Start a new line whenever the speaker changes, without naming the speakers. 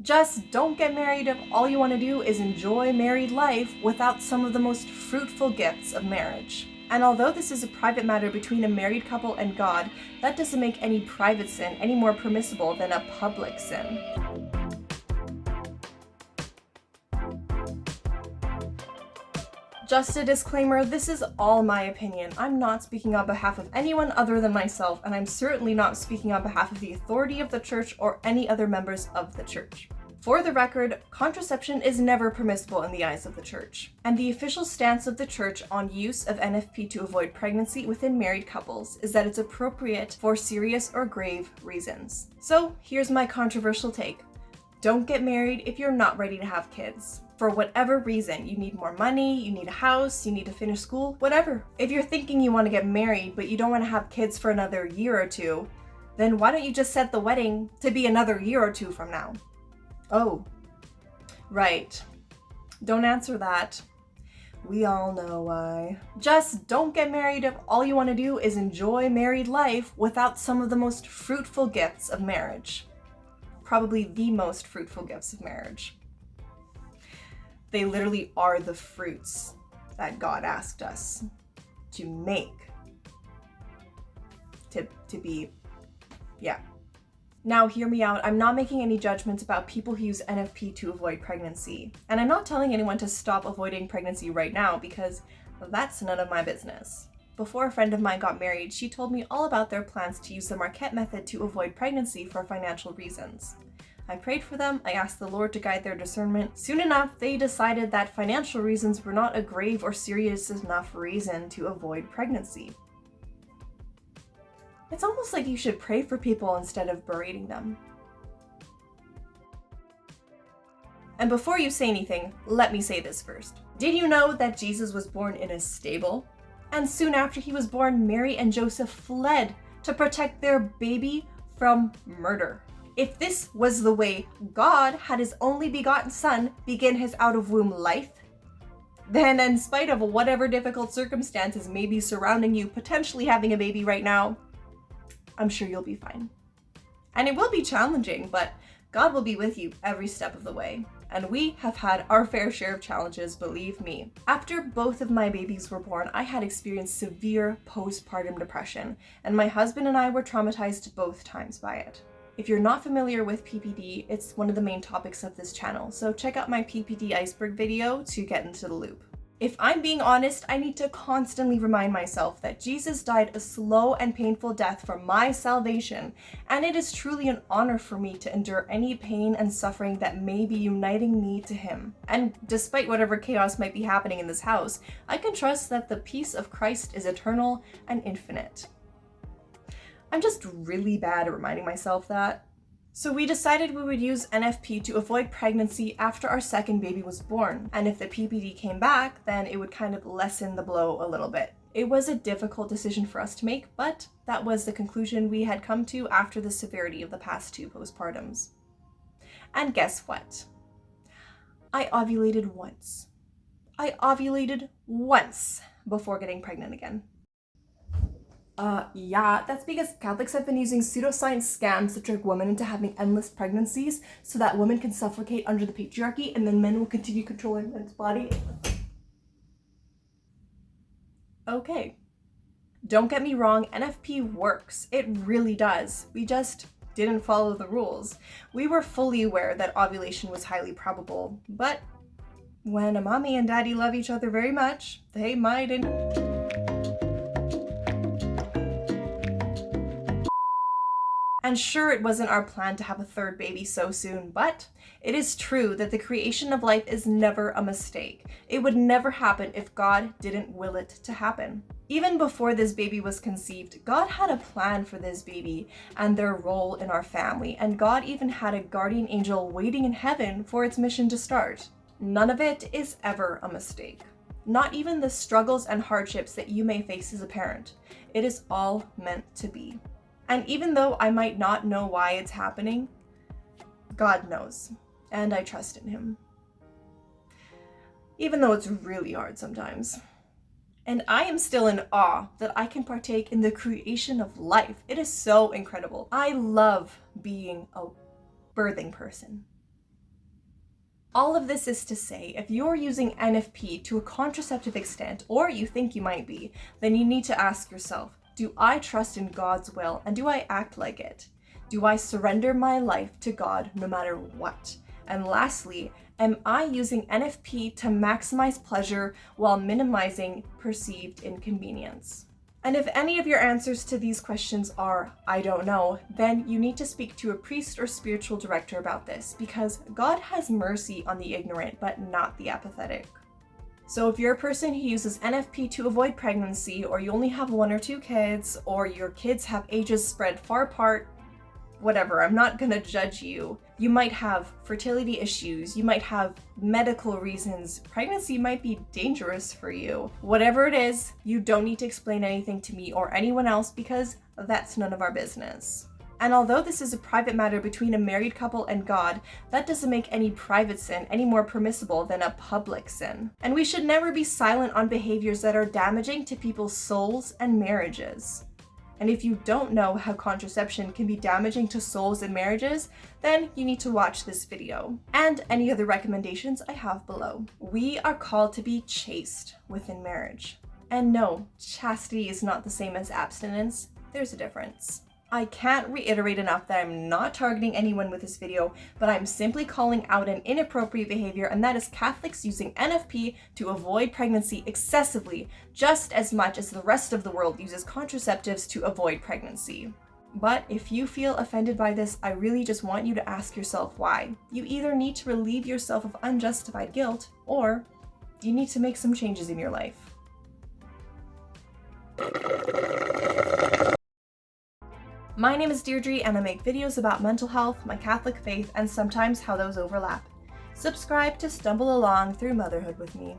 Just don't get married if all you want to do is enjoy married life without some of the most fruitful gifts of marriage. And although this is a private matter between a married couple and God, that doesn't make any private sin any more permissible than a public sin. Just a disclaimer, this is all my opinion. I'm not speaking on behalf of anyone other than myself, and I'm certainly not speaking on behalf of the authority of the church or any other members of the church. For the record, contraception is never permissible in the eyes of the church, and the official stance of the church on use of NFP to avoid pregnancy within married couples is that it's appropriate for serious or grave reasons. So here's my controversial take. Don't get married if you're not ready to have kids. For whatever reason, you need more money, you need a house, you need to finish school, whatever. If you're thinking you want to get married, but you don't want to have kids for another year or two, then why don't you just set the wedding to be another year or two from now? Oh, right. Don't answer that. We all know why. Just don't get married if all you want to do is enjoy married life without some of the most fruitful gifts of marriage. Probably the most fruitful gifts of marriage. They literally are the fruits that God asked us to make. To be, yeah. Now hear me out, I'm not making any judgments about people who use NFP to avoid pregnancy. And I'm not telling anyone to stop avoiding pregnancy right now because that's none of my business. Before a friend of mine got married, she told me all about their plans to use the Marquette method to avoid pregnancy for financial reasons. I prayed for them, I asked the Lord to guide their discernment. Soon enough, they decided that financial reasons were not a grave or serious enough reason to avoid pregnancy. It's almost like you should pray for people instead of berating them. And before you say anything, let me say this first. Did you know that Jesus was born in a stable? And soon after he was born, Mary and Joseph fled to protect their baby from murder. If this was the way God had his only begotten son begin his out-of-womb life, then in spite of whatever difficult circumstances may be surrounding you potentially having a baby right now, I'm sure you'll be fine. And it will be challenging, but God will be with you every step of the way. And we have had our fair share of challenges, believe me. After both of my babies were born, I had experienced severe postpartum depression, and my husband and I were traumatized both times by it. If you're not familiar with PPD, it's one of the main topics of this channel, so check out my PPD iceberg video to get into the loop. If I'm being honest, I need to constantly remind myself that Jesus died a slow and painful death for my salvation, and it is truly an honor for me to endure any pain and suffering that may be uniting me to him. And despite whatever chaos might be happening in this house, I can trust that the peace of Christ is eternal and infinite. I'm just really bad at reminding myself that. So we decided we would use NFP to avoid pregnancy after our second baby was born. And if the PPD came back, then it would kind of lessen the blow a little bit. It was a difficult decision for us to make, but that was the conclusion we had come to after the severity of the past two postpartums. And guess what? I ovulated once. I ovulated once before getting pregnant again. Yeah, that's because Catholics have been using pseudoscience scams to trick women into having endless pregnancies so that women can suffocate under the patriarchy and then men will continue controlling men's body. Okay. Don't get me wrong, NFP works. It really does. We just didn't follow the rules. We were fully aware that ovulation was highly probable, but when a mommy and daddy love each other very much, they might And sure, it wasn't our plan to have a third baby so soon, but it is true that the creation of life is never a mistake. It would never happen if God didn't will it to happen. Even before this baby was conceived, God had a plan for this baby and their role in our family, and God even had a guardian angel waiting in heaven for its mission to start. None of it is ever a mistake. Not even the struggles and hardships that you may face as a parent. It is all meant to be. And even though I might not know why it's happening, God knows, and I trust in him. Even though it's really hard sometimes. And I am still in awe that I can partake in the creation of life. It is so incredible. I love being a birthing person. All of this is to say, if you're using NFP to a contraceptive extent, or you think you might be, then you need to ask yourself, do I trust in God's will and do I act like it? Do I surrender my life to God no matter what? And lastly, am I using NFP to maximize pleasure while minimizing perceived inconvenience? And if any of your answers to these questions are, I don't know, then you need to speak to a priest or spiritual director about this, because God has mercy on the ignorant, but not the apathetic. So if you're a person who uses NFP to avoid pregnancy, or you only have 1 or 2 kids, or your kids have ages spread far apart, whatever, I'm not gonna judge you. You might have fertility issues, you might have medical reasons, pregnancy might be dangerous for you. Whatever it is, you don't need to explain anything to me or anyone else, because that's none of our business. And although this is a private matter between a married couple and God, that doesn't make any private sin any more permissible than a public sin. And we should never be silent on behaviors that are damaging to people's souls and marriages. And if you don't know how contraception can be damaging to souls and marriages, then you need to watch this video and any other recommendations I have below. We are called to be chaste within marriage. And no, chastity is not the same as abstinence. There's a difference. I can't reiterate enough that I'm not targeting anyone with this video, but I'm simply calling out an inappropriate behavior, and that is Catholics using NFP to avoid pregnancy excessively, just as much as the rest of the world uses contraceptives to avoid pregnancy. But if you feel offended by this, I really just want you to ask yourself why. You either need to relieve yourself of unjustified guilt, or you need to make some changes in your life. My name is Deirdre, and I make videos about mental health, my Catholic faith, and sometimes how those overlap. Subscribe to stumble along through motherhood with me.